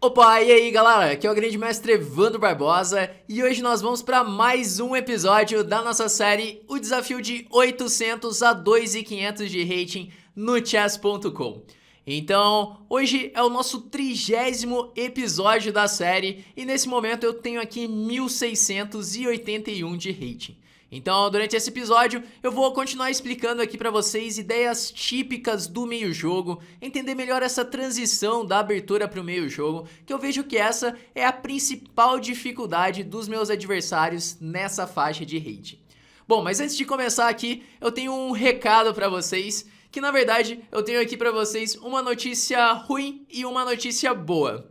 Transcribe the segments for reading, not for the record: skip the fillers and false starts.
Opa, e aí galera, aqui é o grande mestre Evandro Barbosa e hoje nós vamos para mais um episódio da nossa série O Desafio de 800 a 2.500 de rating no chess.com. Então, hoje é o nosso 30º episódio da série e nesse momento eu tenho aqui 1.681 de rating. Então, durante esse episódio, eu vou continuar explicando aqui para vocês ideias típicas do meio-jogo, entender melhor essa transição da abertura para o meio-jogo, que eu vejo que essa é a principal dificuldade dos meus adversários nessa faixa de rating. Bom, mas antes de começar aqui, eu tenho um recado para vocês, que na verdade eu tenho aqui para vocês uma notícia ruim e uma notícia boa.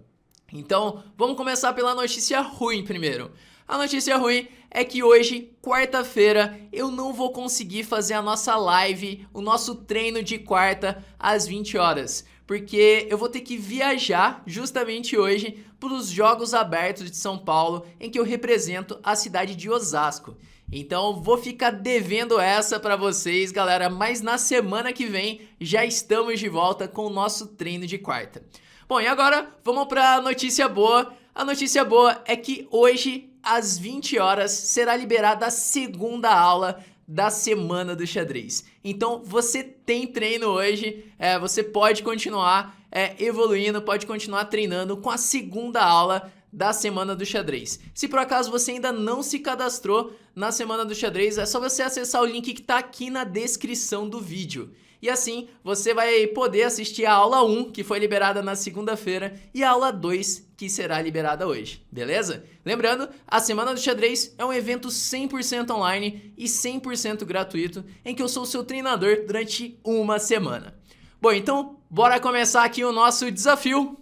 Então, vamos começar pela notícia ruim primeiro. A notícia ruim é que hoje, quarta-feira, eu não vou conseguir fazer a nossa live, o nosso treino de quarta às 20 horas. Porque eu vou ter que viajar justamente hoje para os Jogos Abertos de São Paulo, em que eu represento a cidade de Osasco. Então vou ficar devendo essa para vocês, galera, mas na semana que vem já estamos de volta com o nosso treino de quarta. Bom, e agora vamos para a notícia boa. A notícia boa é que hoje, às 20 horas, será liberada a segunda aula da Semana do Xadrez. Então, você tem treino hoje, você pode continuar evoluindo, pode continuar treinando com a segunda aula da Semana do Xadrez. Se por acaso você ainda não se cadastrou na Semana do Xadrez, é só você acessar o link que está aqui na descrição do vídeo. E assim, você vai poder assistir a aula 1, que foi liberada na segunda-feira, e a aula 2, que será liberada hoje, beleza? Lembrando, a Semana do Xadrez é um evento 100% online e 100% gratuito, em que eu sou o seu treinador durante uma semana. Bom, então, bora começar aqui o nosso desafio.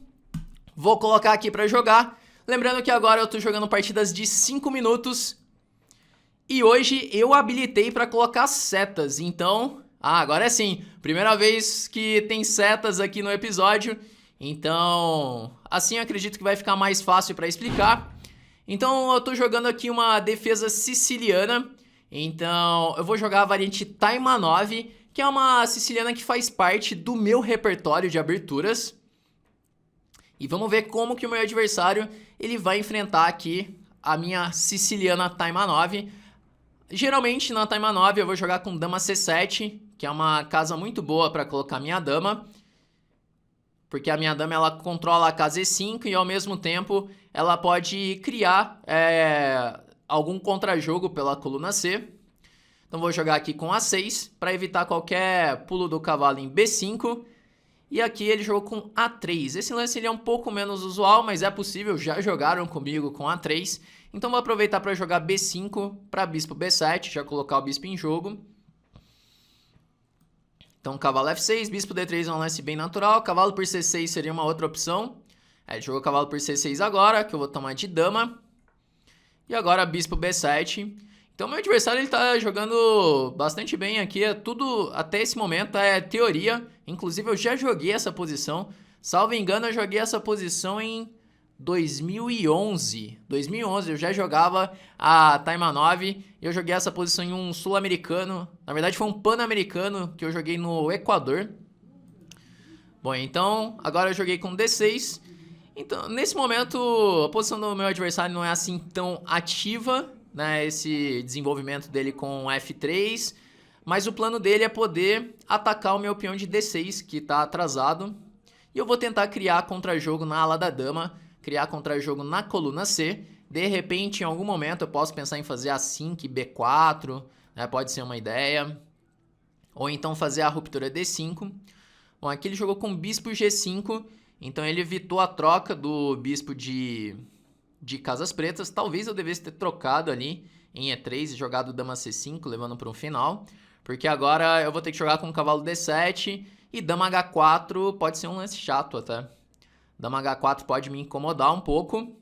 Vou colocar aqui para jogar. Lembrando que agora eu tô jogando partidas de 5 minutos. E hoje eu habilitei para colocar setas, então... agora sim, primeira vez que tem setas aqui no episódio, então assim eu acredito que vai ficar mais fácil para explicar. Então eu tô jogando aqui uma defesa siciliana, então eu vou jogar a variante Taimanov, que é uma siciliana que faz parte do meu repertório de aberturas. E vamos ver como que o meu adversário ele vai enfrentar aqui a minha siciliana Taimanov. Geralmente na Taimanov eu vou jogar com dama C7, que é uma casa muito boa para colocar minha dama, porque a minha dama ela controla a casa E5 e ao mesmo tempo ela pode criar algum contra-jogo pela coluna C. Então vou jogar aqui com A6 para evitar qualquer pulo do cavalo em B5. E aqui ele jogou com A3. Esse lance ele é um pouco menos usual, mas é possível, já jogaram comigo com A3. Então vou aproveitar para jogar B5 para bispo B7, já colocar o bispo em jogo. Então cavalo F6, bispo D3 é um lance bem natural, cavalo por C6 seria uma outra opção. Ele jogou cavalo por C6 agora, que eu vou tomar de dama. E agora bispo B7. Então meu adversário ele tá jogando bastante bem aqui, tudo até esse momento é teoria. Inclusive eu já joguei essa posição, salvo engano eu joguei essa posição em 2011 eu já jogava a Taimanov e eu joguei essa posição em um sul-americano, na verdade foi um pan-americano que eu joguei no Equador. Bom, então agora eu joguei com D6, então nesse momento a posição do meu adversário não é assim tão ativa, né, esse desenvolvimento dele com F3, mas o plano dele é poder atacar o meu peão de D6 que está atrasado e eu vou tentar criar contra-jogo na ala da dama, criar contra-jogo na coluna C. De repente, em algum momento, eu posso pensar em fazer A5 e B4, né? Pode ser uma ideia. Ou então fazer a ruptura D5. Bom, aqui ele jogou com bispo G5, então ele evitou a troca do bispo de casas pretas. Talvez eu devesse ter trocado ali em E3 e jogado dama C5, levando para um final. Porque agora eu vou ter que jogar com cavalo D7 e dama H4 pode ser um lance chato até. Dama H4 pode me incomodar um pouco,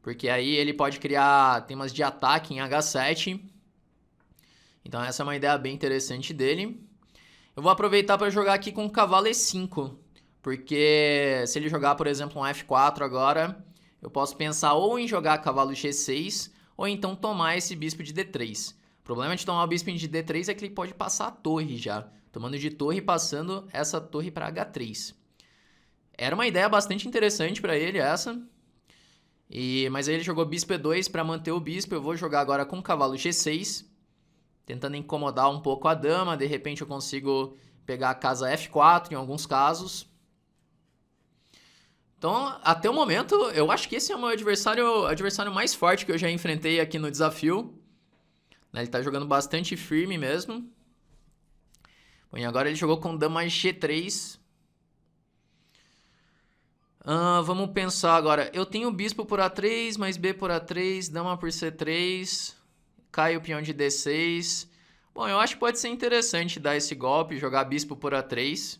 porque aí ele pode criar temas de ataque em H7. Então essa é uma ideia bem interessante dele. Eu vou aproveitar para jogar aqui com cavalo E5, porque se ele jogar, por exemplo, um F4 agora, eu posso pensar ou em jogar cavalo G6, ou então tomar esse bispo de D3. O problema de tomar o bispo de D3 é que ele pode passar a torre já, tomando de torre e passando essa torre para H3. Era uma ideia bastante interessante para ele essa. Mas aí ele jogou bispo E2 para manter o bispo. Eu vou jogar agora com cavalo G6, tentando incomodar um pouco a dama. De repente eu consigo pegar a casa F4 em alguns casos. Então, até o momento, eu acho que esse é o meu adversário mais forte que eu já enfrentei aqui no desafio. Ele tá jogando bastante firme mesmo. Bom, e agora ele jogou com dama G3. Vamos pensar agora. Eu tenho bispo por A3, mais B por A3, dama por C3, cai o peão de D6. Bom, eu acho que pode ser interessante dar esse golpe, jogar bispo por A3,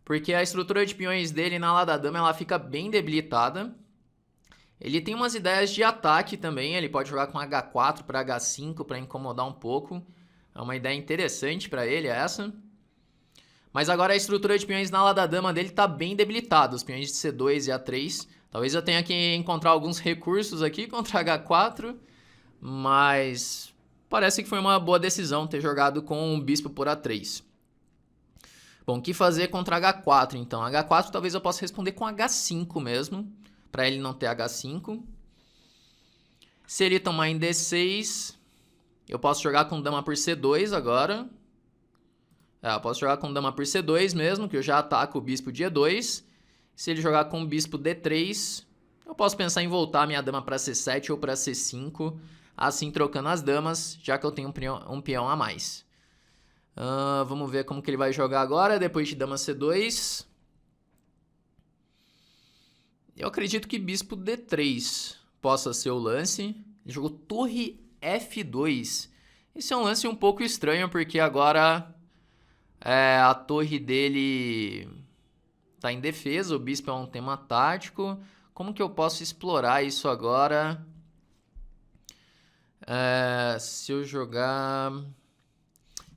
porque a estrutura de peões dele na ala da dama ela fica bem debilitada. Ele tem umas ideias de ataque também, ele pode jogar com H4 para H5 para incomodar um pouco. É uma ideia interessante para ele essa. Mas agora a estrutura de peões na ala da dama dele tá bem debilitada, os peões de C2 e A3. Talvez eu tenha que encontrar alguns recursos aqui contra H4, mas parece que foi uma boa decisão ter jogado com o bispo por A3. Bom, o que fazer contra H4 então? H4 talvez eu possa responder com H5 mesmo, para ele não ter H5. Se ele tomar em D6, eu posso jogar com dama por C2 agora. Eu posso jogar com dama por C2 mesmo, que eu já ataco o bispo de E2. Se ele jogar com bispo D3, eu posso pensar em voltar minha dama para C7 ou para C5, assim trocando as damas, já que eu tenho um peão a mais. Vamos ver como que ele vai jogar agora, depois de dama C2. Eu acredito que bispo D3 possa ser o lance. Ele jogou torre F2. Esse é um lance um pouco estranho, porque agora a torre dele tá em defesa, o bispo é um tema tático. Como que eu posso explorar isso agora? Se eu jogar...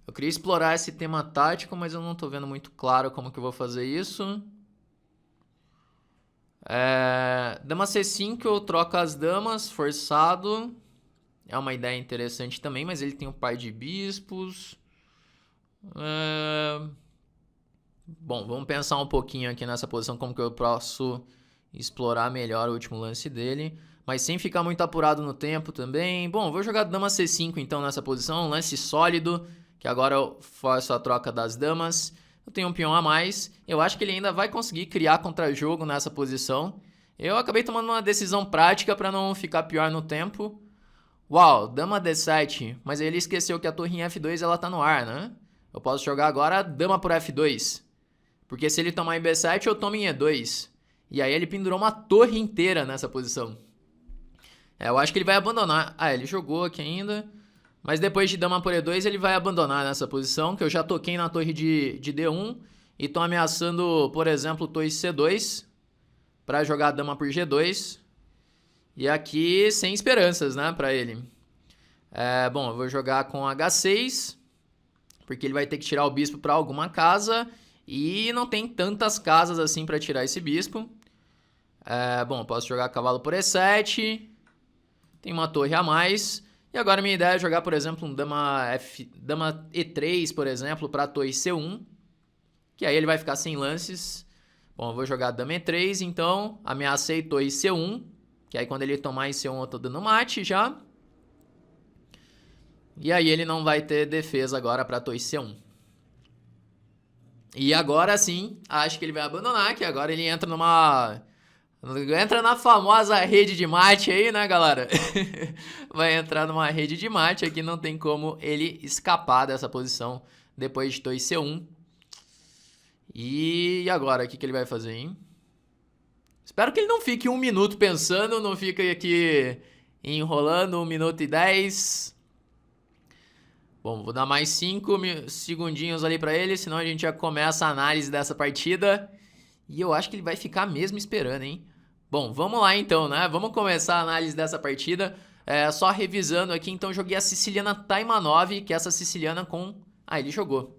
Eu queria explorar esse tema tático, mas eu não tô vendo muito claro como que eu vou fazer isso. Dama C5, eu troco as damas, forçado. É uma ideia interessante também, mas ele tem um par de bispos. Bom, vamos pensar um pouquinho aqui nessa posição, como que eu posso explorar melhor o último lance dele, mas sem ficar muito apurado no tempo também. Bom, vou jogar dama C5 então nessa posição, um lance sólido, que agora eu faço a troca das damas. Eu tenho um peão a mais, eu acho que ele ainda vai conseguir criar contra-jogo nessa posição. Eu acabei tomando uma decisão prática para não ficar pior no tempo. Uau, dama D7, mas aí ele esqueceu que a torre em F2 ela tá no ar, né? Eu posso jogar agora dama por F2, porque se ele tomar em B7 eu tomo em E2. E aí ele pendurou uma torre inteira nessa posição. Eu acho que ele vai abandonar. Ele jogou aqui ainda. Mas depois de dama por E2 ele vai abandonar nessa posição, que eu já toquei na torre de D1 e tô ameaçando, por exemplo, torre C2 para jogar dama por G2. E aqui sem esperanças, né, para ele. Bom, eu vou jogar com H6, porque ele vai ter que tirar o bispo para alguma casa e não tem tantas casas assim para tirar esse bispo. Bom, eu posso jogar cavalo por E7, tem uma torre a mais. E agora minha ideia é jogar, por exemplo, um dama E3, por exemplo, para a torre C1, que aí ele vai ficar sem lances. Bom, eu vou jogar dama E3, então ameacei torre C1, que aí quando ele tomar em C1 eu tô dando mate já. E aí ele não vai ter defesa agora para a torre C1. E agora sim, acho que ele vai abandonar, que agora ele entra na famosa rede de mate aí, né, galera? Vai entrar numa rede de mate aqui, não tem como ele escapar dessa posição depois de torre C1. E agora, o que ele vai fazer, hein? Espero que ele não fique 1 minuto pensando, não fique aqui enrolando 1 minuto e 10. Bom, vou dar mais 5 segundinhos ali pra ele, senão a gente já começa a análise dessa partida. E eu acho que ele vai ficar mesmo esperando, hein? Bom, vamos lá então, né? Vamos começar a análise dessa partida. Só revisando aqui, então eu joguei a siciliana Taimanov, que é essa siciliana com... ele jogou.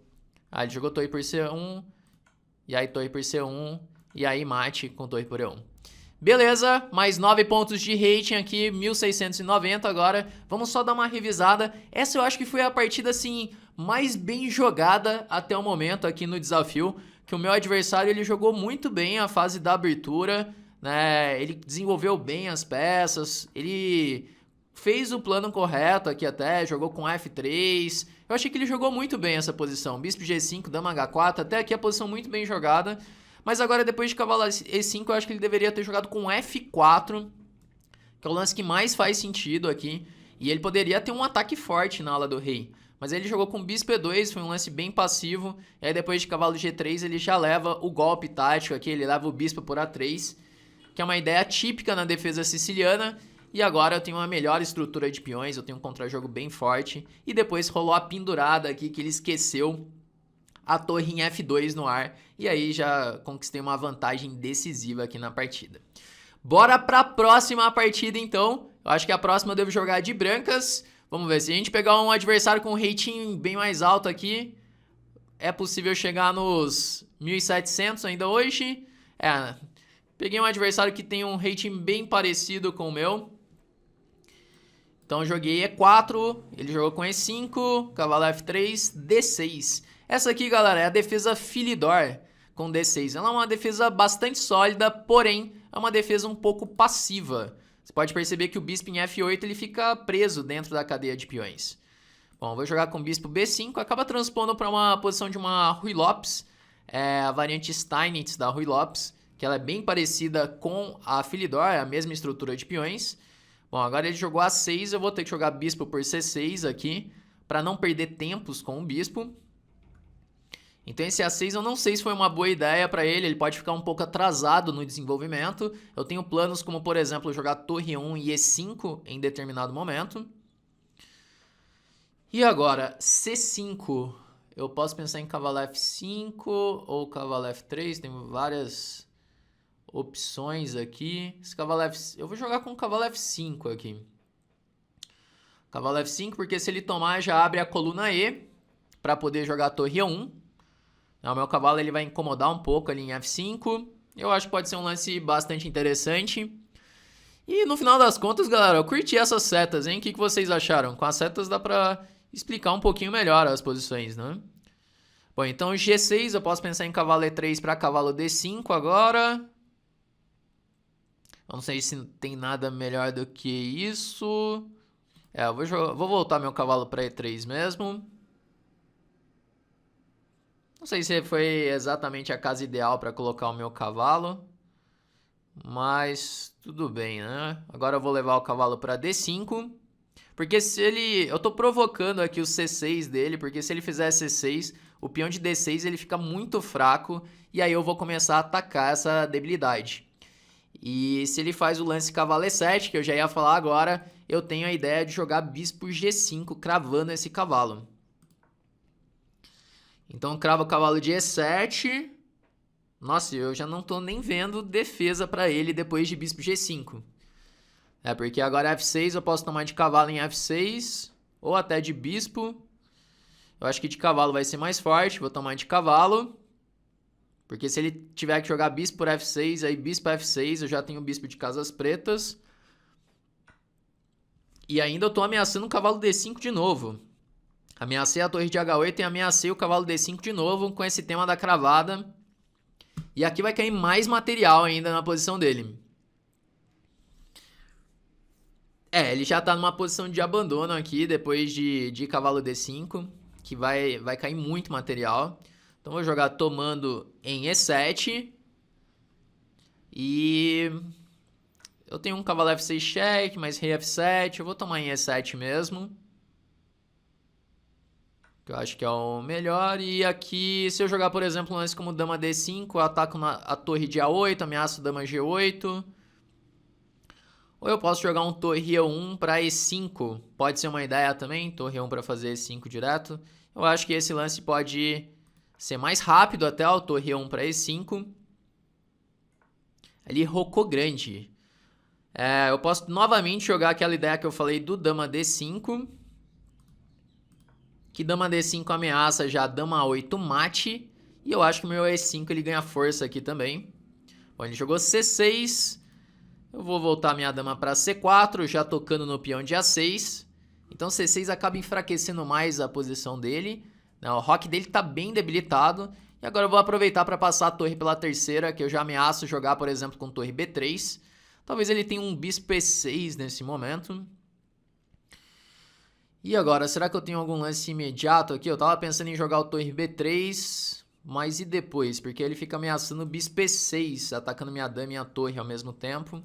Ele jogou torre por C1, e aí torre por C1, e aí mate com torre por E1. Beleza, mais 9 pontos de rating aqui, 1690 agora. Vamos só dar uma revisada. Essa eu acho que foi a partida, assim, mais bem jogada até o momento aqui no desafio. Que o meu adversário, ele jogou muito bem a fase da abertura. né? Ele desenvolveu bem as peças, ele fez o plano correto aqui até, jogou com F3. Eu achei que ele jogou muito bem essa posição. Bispo G5, Dama H4, até aqui a posição muito bem jogada. Mas agora depois de cavalo E5, eu acho que ele deveria ter jogado com F4, que é o lance que mais faz sentido aqui. E ele poderia ter um ataque forte na ala do rei. Mas ele jogou com Bispo E2, foi um lance bem passivo. E aí depois de cavalo G3 ele já leva o golpe tático aqui, ele leva o bispo por A3, que é uma ideia típica na defesa siciliana. E agora eu tenho uma melhor estrutura de peões, eu tenho um contra-jogo bem forte. E depois rolou a pendurada aqui, que ele esqueceu a torre em F2 no ar. E aí já conquistei uma vantagem decisiva aqui na partida. Bora pra próxima partida então. Eu acho que a próxima eu devo jogar de brancas. Vamos ver, se a gente pegar um adversário com um rating bem mais alto aqui, é possível chegar nos 1700 ainda hoje. Peguei um adversário que tem um rating bem parecido com o meu. Então eu joguei E4, ele jogou com E5, cavalo F3, D6. Essa aqui, galera, é a defesa Philidor com D6. Ela é uma defesa bastante sólida, porém é uma defesa um pouco passiva. Você pode perceber que o bispo em F8 ele fica preso dentro da cadeia de peões. Bom, eu vou jogar com o bispo B5, acaba transpondo para uma posição de uma Ruy Lopes, a variante Steinitz da Ruy Lopes, que ela é bem parecida com a Philidor, é a mesma estrutura de peões. Bom, agora ele jogou A6, eu vou ter que jogar bispo por C6 aqui, para não perder tempos com o bispo. Então esse A6 eu não sei se foi uma boa ideia para ele pode ficar um pouco atrasado no desenvolvimento. Eu tenho planos como, por exemplo, jogar torre 1 e E5 em determinado momento. E agora, C5, eu posso pensar em cavalo F5 ou cavalo F3, tem várias opções aqui. Esse cavalo F... Eu vou jogar com o cavalo F5 aqui. Cavalo F5 porque se ele tomar já abre a coluna E para poder jogar a torre E1. O meu cavalo ele vai incomodar um pouco ali em F5. Eu acho que pode ser um lance bastante interessante. E no final das contas, galera, eu curti essas setas, hein? O que vocês acharam? Com as setas dá pra explicar um pouquinho melhor as posições, né? Bom, então G6 eu posso pensar em cavalo E3 para cavalo D5 agora. Eu não sei se tem nada melhor do que isso. Eu vou voltar meu cavalo para E3 mesmo. Não sei se foi exatamente a casa ideal para colocar o meu cavalo. Mas tudo bem, né? Agora eu vou levar o cavalo para D5. Porque se ele... Eu tô provocando aqui o C6 dele. Porque se ele fizer C6, o peão de D6 ele fica muito fraco. E aí eu vou começar a atacar essa debilidade. E se ele faz o lance cavalo E7, que eu já ia falar agora, eu tenho a ideia de jogar bispo G5, cravando esse cavalo. Então cravo o cavalo de E7. Nossa, eu já não tô nem vendo defesa para ele depois de bispo G5. Porque agora F6 eu posso tomar de cavalo em F6, ou até de bispo. Eu acho que de cavalo vai ser mais forte, vou tomar de cavalo. Porque se ele tiver que jogar bispo por F6, aí bispo F6, eu já tenho bispo de casas pretas. E ainda eu tô ameaçando o cavalo D5 de novo. Ameacei a torre de H8 e ameacei o cavalo D5 de novo com esse tema da cravada. E aqui vai cair mais material ainda na posição dele. Ele já tá numa posição de abandono aqui depois de cavalo D5, que vai cair muito material. Então vou jogar tomando em E7. E eu tenho um cavalo F6 cheque, mais rei F7. Eu vou tomar em E7 mesmo. Que eu acho que é o melhor. E aqui, se eu jogar, por exemplo, um lance como dama D5, eu ataco a torre de A8, ameaço dama G8. Ou eu posso jogar um torre E1 para E5. Pode ser uma ideia também, torre E1 para fazer E5 direto. Eu acho que esse lance pode ser mais rápido até o torre E1 para E5. Ali, rocou grande. Eu posso novamente jogar aquela ideia que eu falei do dama D5. Que dama D5 ameaça já dama A8 mate. E eu acho que o meu E5 ele ganha força aqui também. Bom, ele jogou C6. Eu vou voltar minha dama para C4, já tocando no peão de A6. Então C6 acaba enfraquecendo mais a posição dele. O roque dele está bem debilitado. E agora eu vou aproveitar para passar a torre pela terceira, que eu já ameaço jogar, por exemplo, com torre B3. Talvez ele tenha um bispo E6 nesse momento. E agora, será que eu tenho algum lance imediato aqui? Eu tava pensando em jogar o torre B3, mas e depois? Porque ele fica ameaçando o bispo E6, atacando minha dama e minha torre ao mesmo tempo.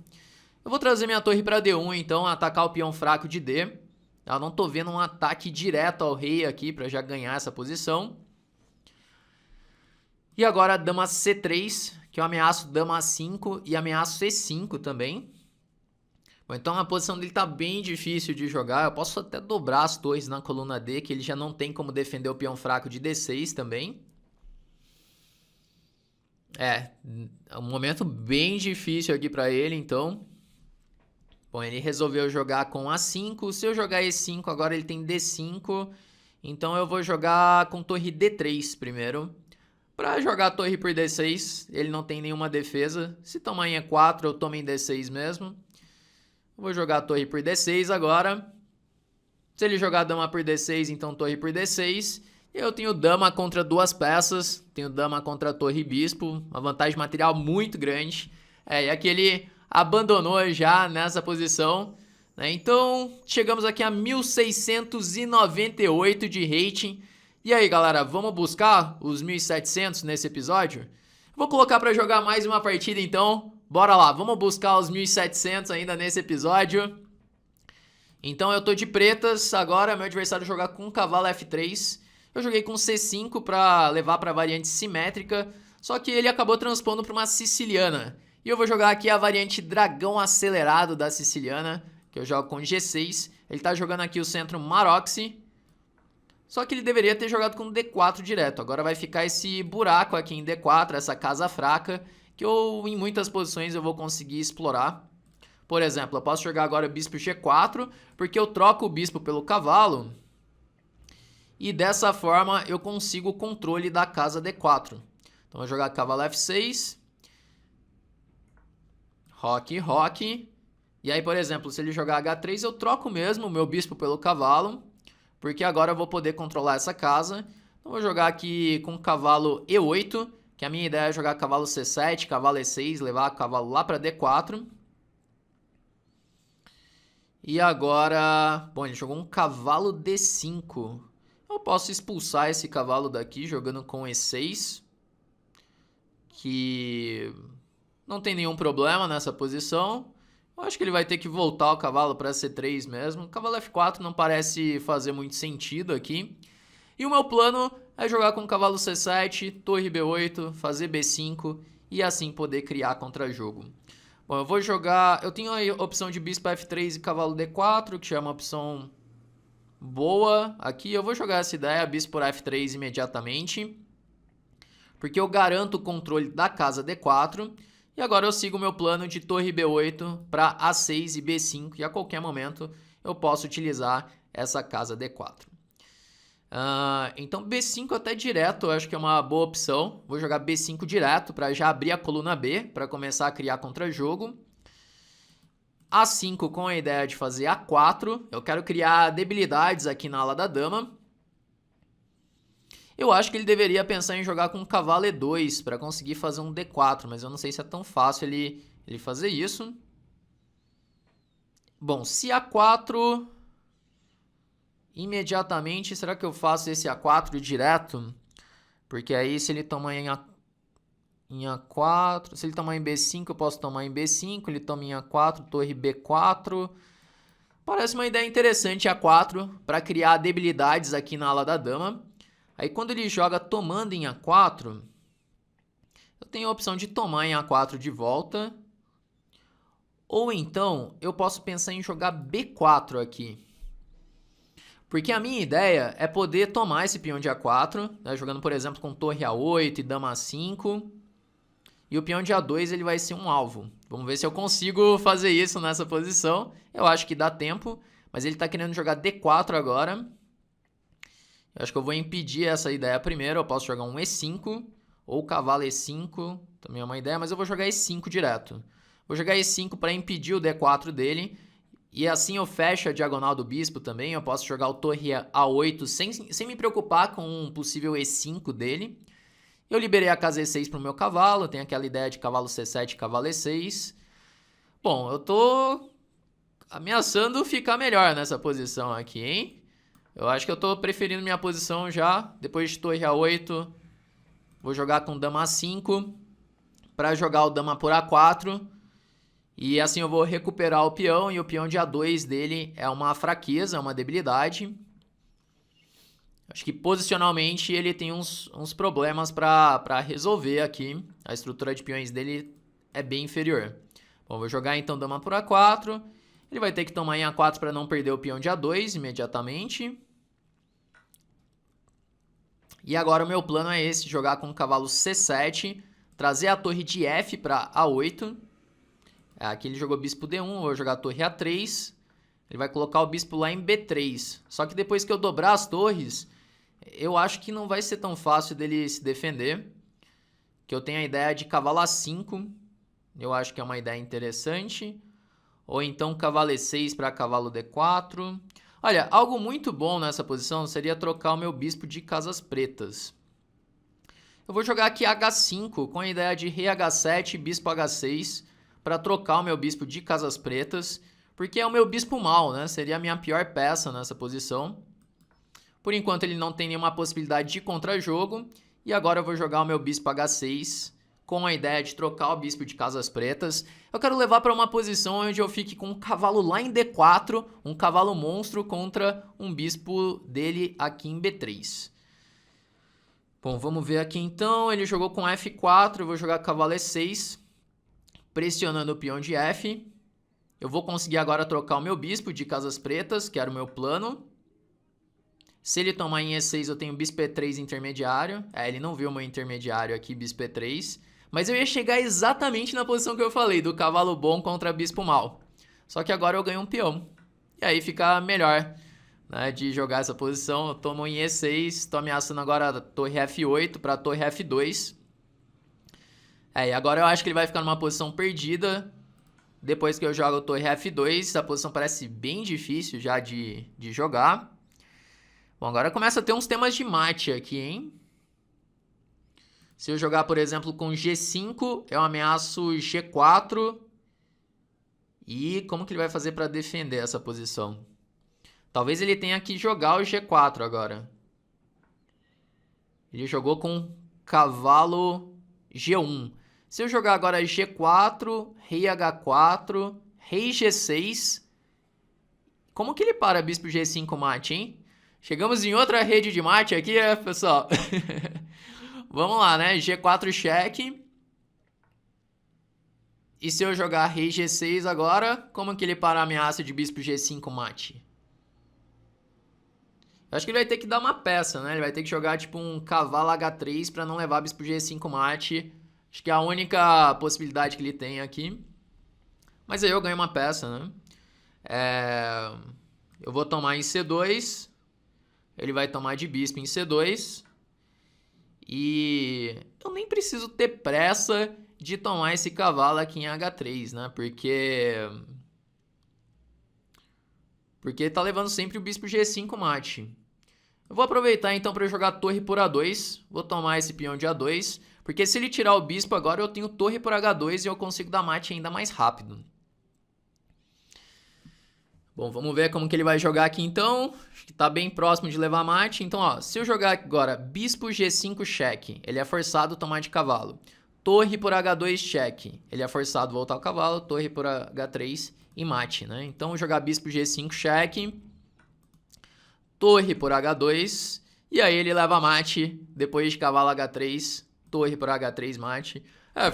Eu vou trazer minha torre para D1, então, atacar o peão fraco de D. Eu não tô vendo um ataque direto ao rei aqui para já ganhar essa posição. E agora dama C3, que eu ameaço dama A5 e ameaço E5 também. Bom, então a posição dele tá bem difícil de jogar. Eu posso até dobrar as torres na coluna D, que ele já não tem como defender o peão fraco de D6 também. É um momento bem difícil aqui para ele, então. Bom, ele resolveu jogar com A5. Se eu jogar E5, agora ele tem D5. Então eu vou jogar com torre D3 primeiro. Para jogar a torre por D6, ele não tem nenhuma defesa. Se tomar em E4, eu tomo em D6 mesmo. Vou jogar a torre por D6 agora. Se ele jogar dama por D6, então torre por D6. Eu tenho dama contra duas peças. Tenho dama contra torre e bispo. Uma vantagem material muito grande. E aqui ele abandonou já nessa posição, né? Então, chegamos aqui a 1698 de rating. E aí, galera, vamos buscar os 1700 nesse episódio? Vou colocar para jogar mais uma partida, então. Bora lá, vamos buscar os 1700 ainda nesse episódio. Então eu tô de pretas, agora meu adversário jogar com cavalo F3. Eu joguei com C5 para levar para a variante simétrica, só que ele acabou transpondo para uma siciliana. E eu vou jogar aqui a variante dragão acelerado da siciliana, que eu jogo com G6. Ele tá jogando aqui o centro Maroxy. Só que ele deveria ter jogado com D4 direto. Agora vai ficar esse buraco aqui em D4, essa casa fraca, que eu, em muitas posições, eu vou conseguir explorar. Por exemplo, eu posso jogar agora bispo G4, porque eu troco o bispo pelo cavalo. E dessa forma eu consigo o controle da casa D4. Então eu vou jogar cavalo F6. Roque, roque. E aí, por exemplo, se ele jogar H3, eu troco mesmo o meu bispo pelo cavalo. Porque agora eu vou poder controlar essa casa. Então vou jogar aqui com cavalo E8. Que a minha ideia é jogar cavalo C7, cavalo E6, levar o cavalo lá para D4. E agora... Bom, ele jogou um cavalo D5. Eu posso expulsar esse cavalo daqui jogando com E6. Que não tem nenhum problema nessa posição. Eu acho que ele vai ter que voltar o cavalo para C3 mesmo. O cavalo F4 não parece fazer muito sentido aqui. E o meu plano é jogar com cavalo C7, torre B8, fazer B5 e assim poder criar contra-jogo. Bom, eu vou jogar... Eu tenho a opção de bispo F3 e cavalo D4, que já é uma opção boa. Aqui eu vou jogar essa ideia, bispo por F3 imediatamente. Porque eu garanto o controle da casa D4. E agora eu sigo o meu plano de torre B8 para A6 e B5. E a qualquer momento eu posso utilizar essa casa D4. Então B5 até direto eu acho que é uma boa opção. Vou jogar B5 direto para já abrir a coluna B, para começar a criar contra-jogo. A5 com a ideia de fazer A4. Eu quero criar debilidades aqui na ala da dama. Eu acho que ele deveria pensar em jogar com cavalo E2 para conseguir fazer um D4, mas eu não sei se é tão fácil ele fazer isso. Bom, se A4... Imediatamente, será que eu faço esse A4 direto? Porque aí se ele tomar em A4, se ele tomar em B5, eu posso tomar em B5, ele toma em A4, torre B4. Parece uma ideia interessante A4 para criar debilidades aqui na ala da dama. Aí quando ele joga tomando em A4, eu tenho a opção de tomar em A4 de volta. Ou então eu posso pensar em jogar B4 aqui. Porque a minha ideia é poder tomar esse peão de A4, né, jogando, por exemplo, com torre A8 e dama A5. E o peão de A2 ele vai ser um alvo. Vamos ver se eu consigo fazer isso nessa posição. Eu acho que dá tempo, mas ele está querendo jogar D4 agora. Eu acho que eu vou impedir essa ideia primeiro. Eu posso jogar um E5 ou cavalo E5. Também é uma ideia, mas eu vou jogar E5 direto. Vou jogar E5 para impedir o D4 dele. E assim eu fecho a diagonal do bispo também. Eu posso jogar o torre A8 sem me preocupar com um possível E5 dele. Eu liberei a casa E6 para o meu cavalo, tem aquela ideia de cavalo C7 e cavalo E6. Bom, eu tô ameaçando ficar melhor nessa posição aqui, hein? Eu acho que eu tô preferindo minha posição já. Depois de torre A8, vou jogar com dama A5 para jogar o dama por A4. E assim eu vou recuperar o peão, e o peão de A2 dele é uma fraqueza, é uma debilidade. Acho que posicionalmente ele tem uns problemas para resolver aqui. A estrutura de peões dele é bem inferior. Bom, vou jogar então dama por A4. Ele vai ter que tomar em A4 para não perder o peão de A2 imediatamente. E agora o meu plano é esse, jogar com o cavalo C7, trazer a torre de F para A8. Aqui ele jogou bispo D1, eu vou jogar a torre A3. Ele vai colocar o bispo lá em B3. Só que depois que eu dobrar as torres, eu acho que não vai ser tão fácil dele se defender. Que eu tenho a ideia de cavalo A5. Eu acho que é uma ideia interessante. Ou então cavalo E6 para cavalo D4. Olha, algo muito bom nessa posição seria trocar o meu bispo de casas pretas. Eu vou jogar aqui H5 com a ideia de rei H7 e bispo H6 para trocar o meu bispo de casas pretas, porque é o meu bispo mau, né? Seria a minha pior peça nessa posição. Por enquanto ele não tem nenhuma possibilidade de contra-jogo, e agora eu vou jogar o meu bispo H6 com a ideia de trocar o bispo de casas pretas. Eu quero levar para uma posição onde eu fique com um cavalo lá em D4, um cavalo monstro contra um bispo dele aqui em B3. Bom, vamos ver aqui então. Ele jogou com F4, eu vou jogar cavalo E6, pressionando o peão de F. Eu vou conseguir agora trocar o meu bispo de casas pretas, que era o meu plano. Se ele tomar em E6, eu tenho bispo E3 intermediário. Ele não viu o meu intermediário aqui, bispo E3. Mas eu ia chegar exatamente na posição que eu falei, do cavalo bom contra bispo mau. Só que agora eu ganho um peão. E aí fica melhor, né, de jogar essa posição. Eu tomo em E6, estou ameaçando agora a torre F8 para a torre F2. E agora eu acho que ele vai ficar numa posição perdida. Depois que eu jogo a torre F2, essa posição parece bem difícil já de jogar. Bom, agora começa a ter uns temas de mate aqui, hein? Se eu jogar, por exemplo, com G5, eu ameaço G4. E como que ele vai fazer para defender essa posição? Talvez ele tenha que jogar o G4 agora. Ele jogou com cavalo G1. Se eu jogar agora G4, rei H4, rei G6... Como que ele para bispo G5 mate, hein? Chegamos em outra rede de mate aqui, pessoal? Vamos lá, né? G4 cheque. E se eu jogar rei G6 agora, como que ele para a ameaça de bispo G5 mate? Eu acho que ele vai ter que dar uma peça, né? Ele vai ter que jogar tipo um cavalo H3 para não levar bispo G5 mate. Acho que é a única possibilidade que ele tem aqui. Mas aí eu ganho uma peça, né? Eu vou tomar em C2. Ele vai tomar de bispo em C2. E eu nem preciso ter pressa de tomar esse cavalo aqui em H3, né? Porque tá levando sempre o bispo G5 mate. Eu vou aproveitar então para jogar torre por A2. Vou tomar esse peão de A2. Porque se ele tirar o bispo agora, eu tenho torre por H2 e eu consigo dar mate ainda mais rápido. Bom, vamos ver como que ele vai jogar aqui então. Acho que tá bem próximo de levar mate. Então, ó, se eu jogar agora bispo G5 cheque, ele é forçado a tomar de cavalo. Torre por H2 cheque, ele é forçado a voltar ao cavalo. Torre por H3 e mate, né? Então, jogar bispo G5 cheque. Torre por H2. E aí ele leva mate depois de cavalo H3. Torre por H3 mate.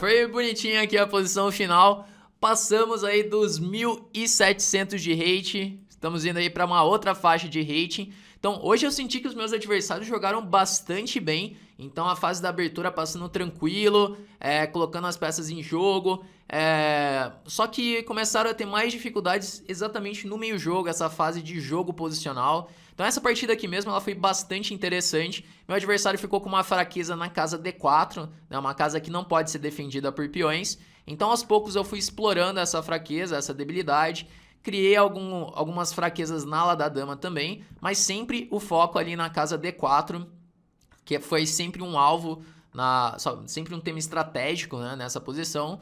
Foi bonitinho aqui a posição final. Passamos aí dos 1.700 de rate. Estamos indo aí para uma outra faixa de rating. Então, hoje eu senti que os meus adversários jogaram bastante bem. Então, a fase da abertura passando tranquilo, colocando as peças em jogo. Só que começaram a ter mais dificuldades exatamente no meio jogo, essa fase de jogo posicional. Então, essa partida aqui mesmo, ela foi bastante interessante. Meu adversário ficou com uma fraqueza na casa D4, né, uma casa que não pode ser defendida por peões. Então, aos poucos, eu fui explorando essa fraqueza, essa debilidade. Criei algumas fraquezas na ala da dama também, mas sempre o foco ali na casa D4, que foi sempre um alvo sempre um tema estratégico, né, nessa posição.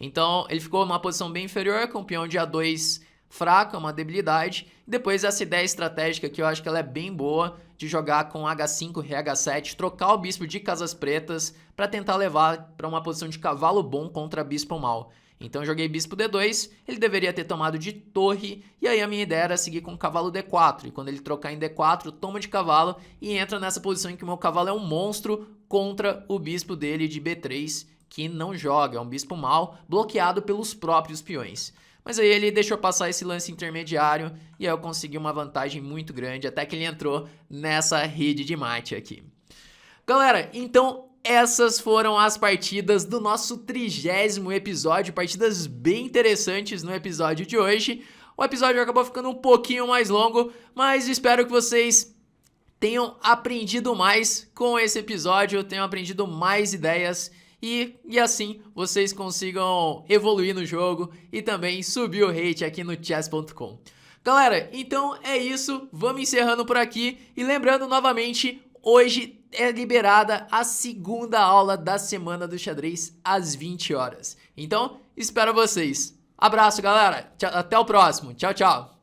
Então ele ficou numa posição bem inferior, com o peão de A2 fraco, é uma debilidade. Depois essa ideia estratégica que eu acho que ela é bem boa, de jogar com H5, Rei H7, trocar o bispo de casas pretas para tentar levar para uma posição de cavalo bom contra bispo mal. Então eu joguei bispo D2, ele deveria ter tomado de torre, e aí a minha ideia era seguir com cavalo D4. E quando ele trocar em D4, toma de cavalo e entra nessa posição em que o meu cavalo é um monstro contra o bispo dele de B3, que não joga, é um bispo mal, bloqueado pelos próprios peões. Mas aí ele deixou passar esse lance intermediário e aí eu consegui uma vantagem muito grande até que ele entrou nessa rede de mate aqui. Galera, então essas foram as partidas do nosso 30º episódio, partidas bem interessantes no episódio de hoje. O episódio acabou ficando um pouquinho mais longo, mas espero que vocês tenham aprendido mais com esse episódio, tenham aprendido mais ideias e assim vocês consigam evoluir no jogo e também subir o rate aqui no chess.com. Galera, então é isso, vamos encerrando por aqui e lembrando novamente, hoje é liberada a segunda aula da Semana do Xadrez às 20 horas. Então, espero vocês. Abraço, galera. Até o próximo. Tchau, tchau.